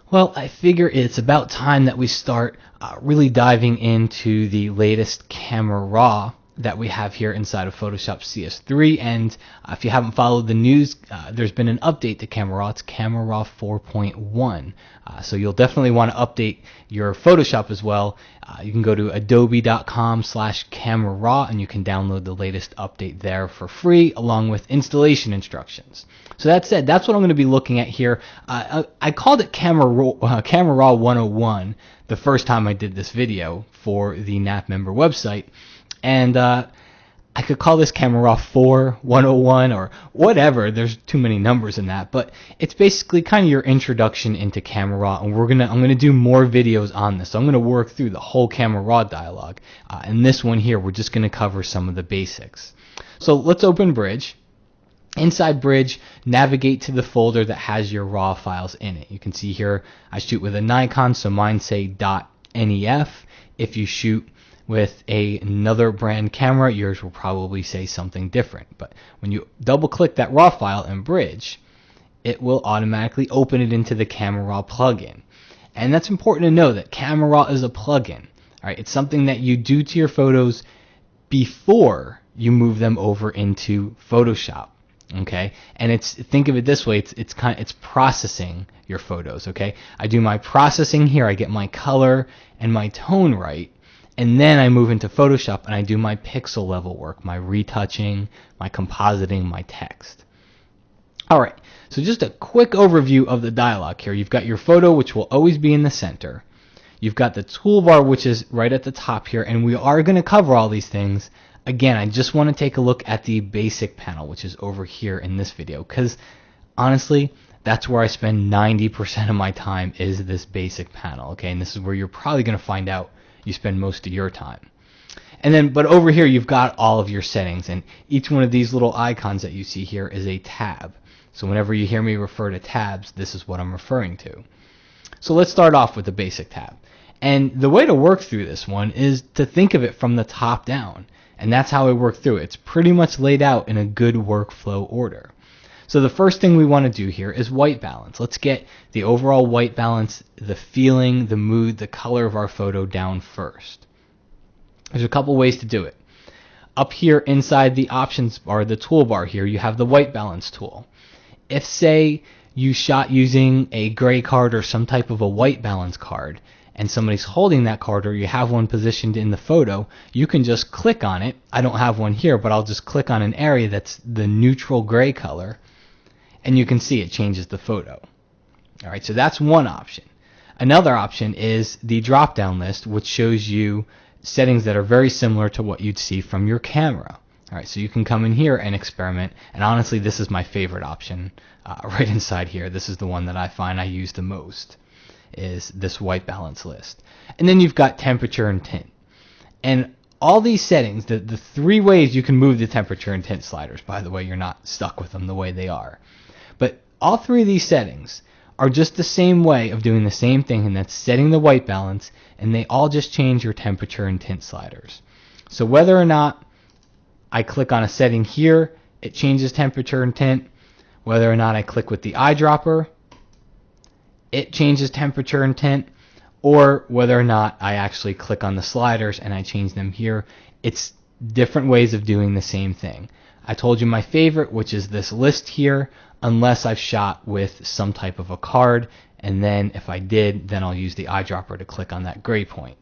Well, I figure it's about time that we start really diving into the latest Camera Raw that we have here inside of Photoshop CS3. And if you haven't followed the news, there's been an update to Camera Raw. It's Camera Raw 4.1. So you'll definitely want to update your Photoshop as well. You can go to adobe.com/Camera Raw and you can download the latest update there for free along with installation instructions. So that said, that's what I'm going to be looking at here. I called it Camera Raw 101 the first time I did this video for the NAP member website. And I could call this Camera Raw 4 101 or whatever. There's too many numbers in that, but it's basically kind of your introduction into Camera Raw, and I'm gonna do more videos on this. So I'm gonna work through the whole Camera Raw dialog. And this one here, we're just gonna cover some of the basics. So let's open Bridge. Inside Bridge, navigate to the folder that has your RAW files in it. You can see here I shoot with a Nikon, so mine say .nef. If you shoot with another brand camera, yours will probably say something different. But when you double click that RAW file in Bridge, it will automatically open it into the Camera Raw plugin. And that's important to know that Camera Raw is a plugin. All right, it's something that you do to your photos before you move them over into Photoshop. Okay, and think of it this way: it's processing your photos. Okay, I do my processing here, I get my color and my tone right, and then I move into Photoshop and I do my pixel level work, my retouching, my compositing, my text. All right, so just a quick overview of the dialog here. You've got your photo, which will always be in the center. You've got the toolbar, which is right at the top here, and we are going to cover all these things. Again, I just want to take a look at the basic panel, which is over here in this video, because honestly, that's where I spend 90% of my time is this basic panel, okay? And this is where you're probably going to find out you spend most of your time. And then, but over here, you've got all of your settings, and each one of these little icons that you see here is a tab. So whenever you hear me refer to tabs, this is what I'm referring to. So let's start off with the basic tab. And the way to work through this one is to think of it from the top down. And that's how I work through it. It's pretty much laid out in a good workflow order. So the first thing we want to do here is white balance. Let's get the overall white balance, the feeling, the mood, the color of our photo down first. There's a couple ways to do it. Up here inside the options bar, the toolbar here, you have the white balance tool. If, say, you shot using a gray card or some type of a white balance card, and somebody's holding that card or you have one positioned in the photo, you can just click on it. I don't have one here, but I'll just click on an area that's the neutral gray color, and you can see it changes the photo. All right, so that's one option. Another option is the drop-down list, which shows you settings that are very similar to what you'd see from your camera. All right, so you can come in here and experiment, and honestly, this is my favorite option right inside here. This is the one that I find I use the most, is this white balance list. And then you've got temperature and tint. And all these settings, the three ways you can move the temperature and tint sliders, by the way, you're not stuck with them the way they are. But all three of these settings are just the same way of doing the same thing, and that's setting the white balance, and they all just change your temperature and tint sliders. So whether or not I click on a setting here, it changes temperature and tint. Whether or not I click with the eyedropper, it changes temperature and tint, or whether or not I actually click on the sliders and I change them here. It's different ways of doing the same thing. I told you my favorite, which is this list here, unless I've shot with some type of a card, and then if I did, then I'll use the eyedropper to click on that gray point.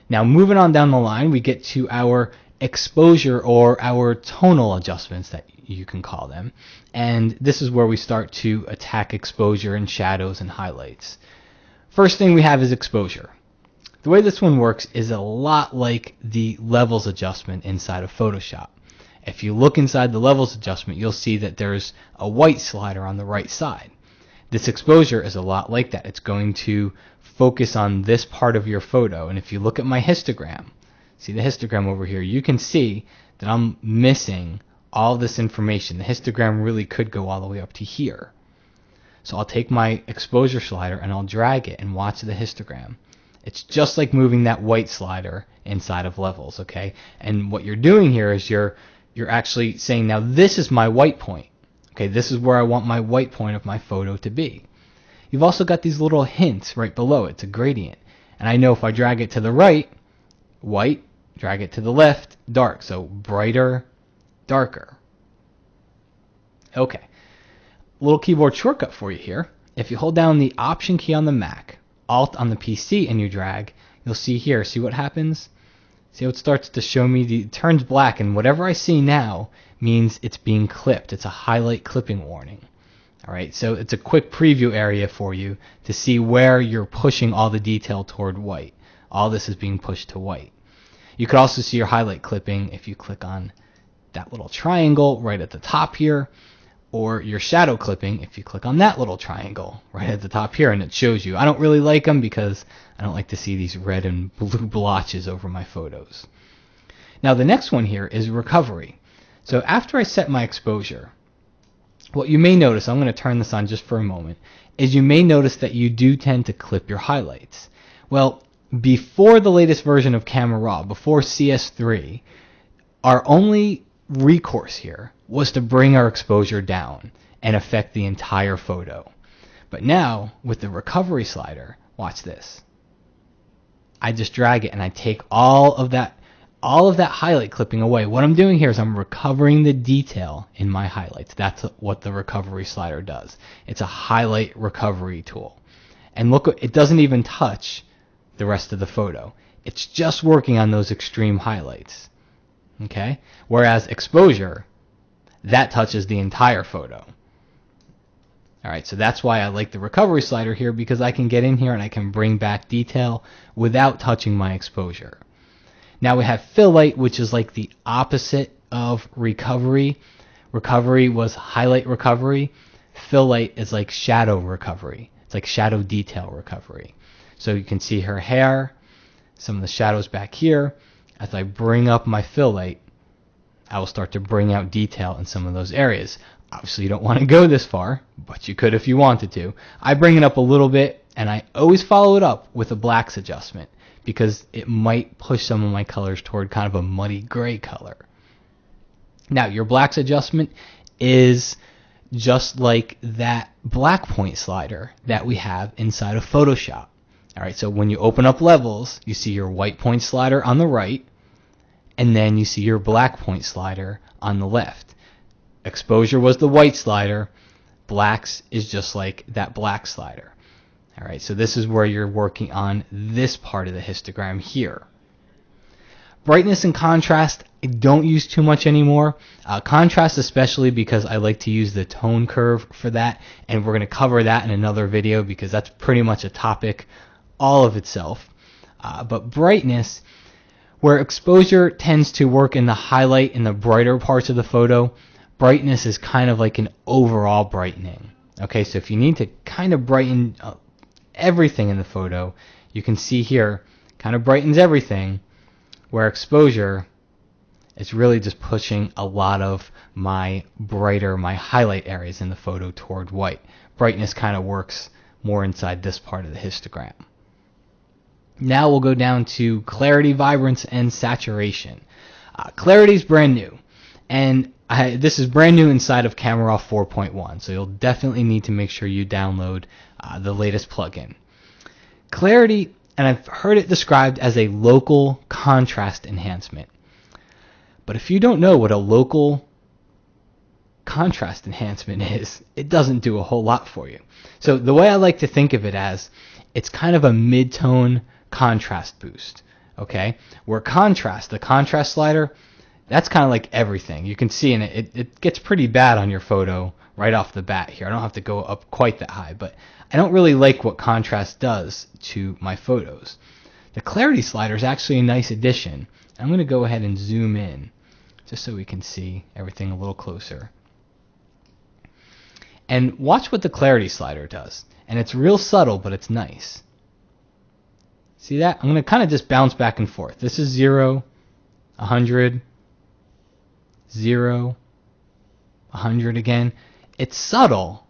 Now moving on down the line, we get to our exposure or our tonal adjustments that you can call them, and this is where we start to attack exposure and shadows and highlights. First thing we have is exposure. The way this one works is a lot like the levels adjustment inside of Photoshop. If you look inside the levels adjustment, you'll see that there's a white slider on the right side. This exposure is a lot like that. It's going to focus on this part of your photo, and if you look at my histogram, see the histogram over here, you can see that I'm missing all this information. The histogram really could go all the way up to here. So I'll take my exposure slider and I'll drag it and watch the histogram. It's just like moving that white slider inside of levels, okay? And what you're doing here is you're actually saying, now this is my white point. Okay, this is where I want my white point of my photo to be. you've also got these little hints right below it. It's a gradient. And I know if I drag it to the right, white, drag it to the left, dark. So brighter, darker. Okay. Little keyboard shortcut for you here. If you hold down the Option key on the Mac, Alt on the PC, and you drag, you'll see here, see what happens? See how it starts to show me, it turns black, and whatever I see now means it's being clipped. It's a highlight clipping warning. All right, so it's a quick preview area for you to see where you're pushing all the detail toward white. All this is being pushed to white. You could also see your highlight clipping if you click on that little triangle right at the top here, or your shadow clipping if you click on that little triangle right at the top here, and it shows you. I don't really like them because I don't like to see these red and blue blotches over my photos. Now the next one here is recovery. So after I set my exposure, what you may notice, I'm going to turn this on just for a moment, is you may notice that you do tend to clip your highlights. Well, before the latest version of Camera Raw, before CS3, our only recourse here was to bring our exposure down and affect the entire photo. But now, with the recovery slider, watch this. I just drag it and I take all of that highlight clipping away. What I'm doing here is I'm recovering the detail in my highlights. That's what the recovery slider does. It's a highlight recovery tool. And look, it doesn't even touch the rest of the photo. It's just working on those extreme highlights. Okay? Whereas exposure, that touches the entire photo. Alright, so that's why I like the recovery slider here, because I can get in here and I can bring back detail without touching my exposure. Now we have fill light, which is like the opposite of recovery. Recovery was highlight recovery. Fill light is like shadow recovery. It's like shadow detail recovery. So you can see her hair, some of the shadows back here. As I bring up my fill light, I will start to bring out detail in some of those areas. Obviously you don't want to go this far, but you could if you wanted to. I bring it up a little bit, and I always follow it up with a blacks adjustment, because it might push some of my colors toward kind of a muddy gray color. Now, your blacks adjustment is just like that black point slider that we have inside of Photoshop. All right, so when you open up levels, you see your white point slider on the right, and then you see your black point slider on the left. Exposure was the white slider. Blacks is just like that black slider. All right, so this is where you're working on this part of the histogram here. Brightness and contrast, I don't use too much anymore. Contrast especially because I like to use the tone curve for that, and we're going to cover that in another video because that's pretty much a topic all of itself. But brightness, where exposure tends to work in the highlight in the brighter parts of the photo, brightness is kind of like an overall brightening. Okay, so if you need to kind of brighten everything in the photo, you can see here, kind of brightens everything, where exposure is really just pushing a lot of my brighter, my highlight areas in the photo toward white. Brightness kind of works more inside this part of the histogram. Now we'll go down to clarity, vibrance, and saturation. Clarity is brand new, and this is brand new inside of Camera Raw 4.1, so you'll definitely need to make sure you download the latest plugin. Clarity, and I've heard it described as a local contrast enhancement. But if you don't know what a local contrast enhancement is, it doesn't do a whole lot for you. So the way I like to think of it as, it's kind of a mid-tone contrast boost. Okay? Where contrast, the contrast slider, that's kind of like everything. You can see in it, it gets pretty bad on your photo right off the bat here. I don't have to go up quite that high, but I don't really like what contrast does to my photos. The clarity slider is actually a nice addition. I'm going to go ahead and zoom in just so we can see everything a little closer. And watch what the clarity slider does. And it's real subtle, but it's nice. See that? I'm going to kind of just bounce back and forth. This is 0, 100, 0, 100 again. It's subtle,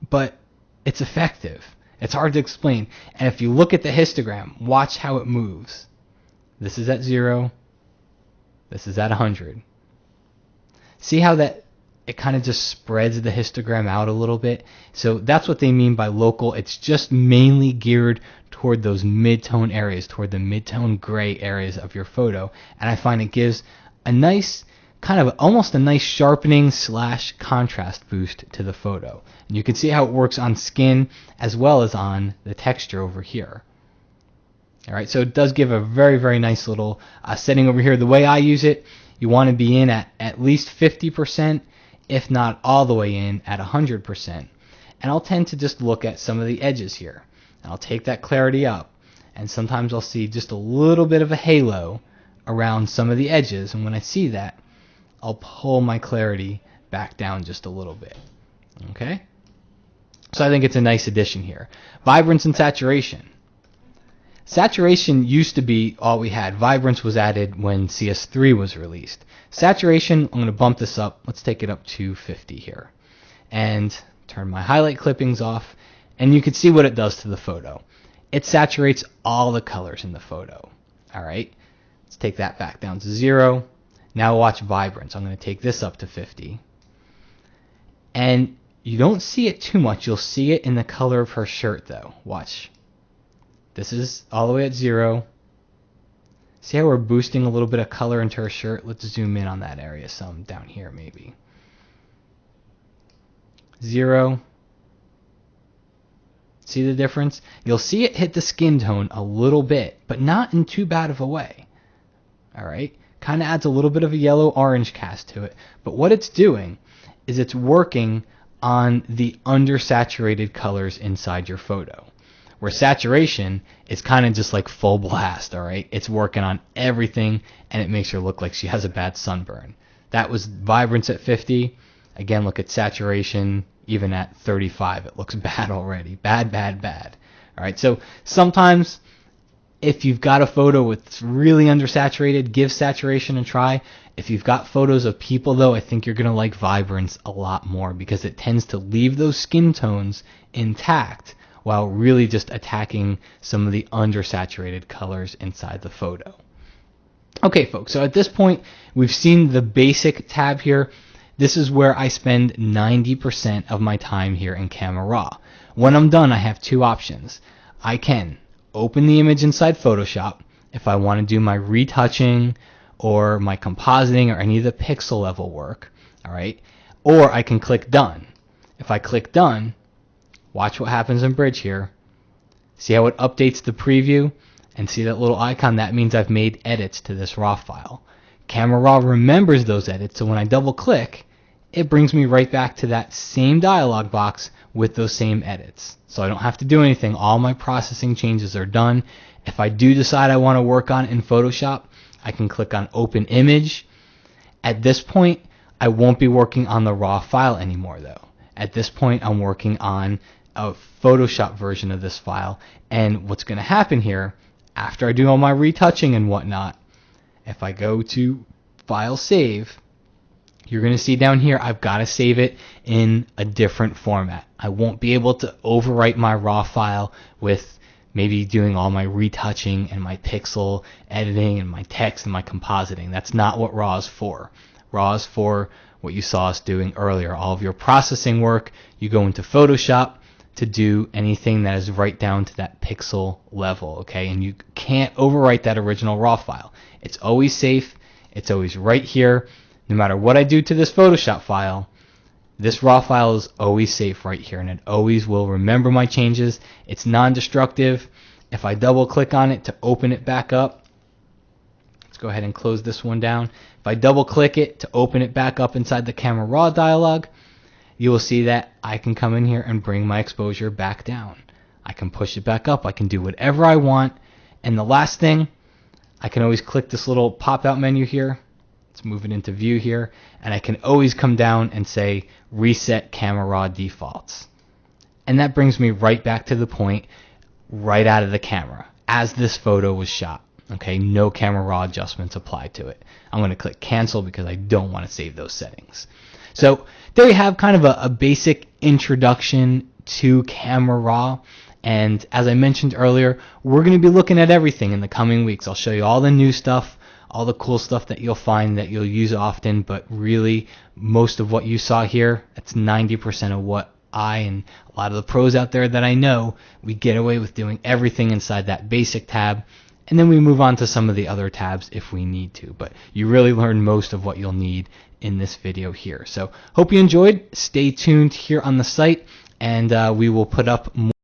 but it's effective. It's hard to explain. And if you look at the histogram, watch how it moves. This is at 0. This is at 100. See how that it kind of just spreads the histogram out a little bit. So that's what they mean by local. It's just mainly geared toward those mid-tone areas, toward the mid-tone gray areas of your photo. And I find it gives a nice, kind of almost a nice sharpening / contrast boost to the photo. And you can see how it works on skin as well as on the texture over here. All right, so it does give a very, very nice little setting over here. The way I use it, you want to be in at least 50%, if not all the way in at 100%. And I'll tend to just look at some of the edges here. And I'll take that clarity up, and sometimes I'll see just a little bit of a halo around some of the edges. And when I see that, I'll pull my clarity back down just a little bit. Okay? So I think it's a nice addition here. Vibrance and saturation. Saturation used to be all we had. Vibrance was added when CS3 was released. Saturation, I'm going to bump this up. Let's take it up to 50 here. And turn my highlight clippings off. And you can see what it does to the photo. It saturates all the colors in the photo. All right? Let's take that back down to 0. Now watch vibrance. I'm going to take this up to 50. And you don't see it too much. You'll see it in the color of her shirt, though. Watch. This is all the way at 0. See how we're boosting a little bit of color into her shirt? Let's zoom in on that area some down here maybe. 0. See the difference? You'll see it hit the skin tone a little bit, but not in too bad of a way. All right? Kind of adds a little bit of a yellow-orange cast to it. But what it's doing is it's working on the undersaturated colors inside your photo. Where saturation is kind of just like full blast, all right? It's working on everything, and it makes her look like she has a bad sunburn. That was vibrance at 50. Again, look at saturation, even at 35. It looks bad already. Bad, bad, bad. All right, so sometimes if you've got a photo with really undersaturated, give saturation a try. If you've got photos of people, though, I think you're going to like vibrance a lot more because it tends to leave those skin tones intact while really just attacking some of the undersaturated colors inside the photo. Okay, folks, so at this point, we've seen the basic tab here. This is where I spend 90% of my time here in Camera Raw. When I'm done, I have two options. I can open the image inside Photoshop if I want to do my retouching or my compositing or any of the pixel level work, all right? Or I can click Done. If I click Done, watch what happens in Bridge here. See how it updates the preview? And see that little icon? That means I've made edits to this RAW file. Camera Raw remembers those edits, so when I double click, it brings me right back to that same dialog box with those same edits. So I don't have to do anything. All my processing changes are done. If I do decide I want to work on it in Photoshop, I can click on Open Image. At this point, I won't be working on the RAW file anymore, though. At this point, I'm working on a Photoshop version of this file. And what's going to happen here, after I do all my retouching and whatnot, if I go to File Save, you're going to see down here I've got to save it in a different format. I won't be able to overwrite my RAW file with maybe doing all my retouching and my pixel editing and my text and my compositing. That's not what RAW is for. RAW is for what you saw us doing earlier. All of your processing work, you go into Photoshop to do anything that is right down to that pixel level, okay? And you can't overwrite that original RAW file. It's always safe. It's always right here. No matter what I do to this Photoshop file, this RAW file is always safe right here, and it always will remember my changes. It's non-destructive. If I double click on it to open it back up, let's go ahead and close this one down. If I double click it to open it back up inside the Camera Raw dialog, you will see that I can come in here and bring my exposure back down. I can push it back up. I can do whatever I want. And the last thing, I can always click this little pop-out menu here. Let's move it into view here. And I can always come down and say reset Camera Raw defaults. And that brings me right back to the point right out of the camera as this photo was shot. Okay, no Camera Raw adjustments applied to it. I'm going to click cancel because I don't want to save those settings. So there you have kind of a basic introduction to Camera Raw. And as I mentioned earlier, we're going to be looking at everything in the coming weeks. I'll show you all the new stuff all the cool stuff that you'll find that you'll use often, but really most of what you saw here, that's 90% of what I and a lot of the pros out there that I know, we get away with doing everything inside that basic tab, and then we move on to some of the other tabs if we need to. But you really learn most of what you'll need in this video here. So hope you enjoyed. Stay tuned here on the site, and we will put up more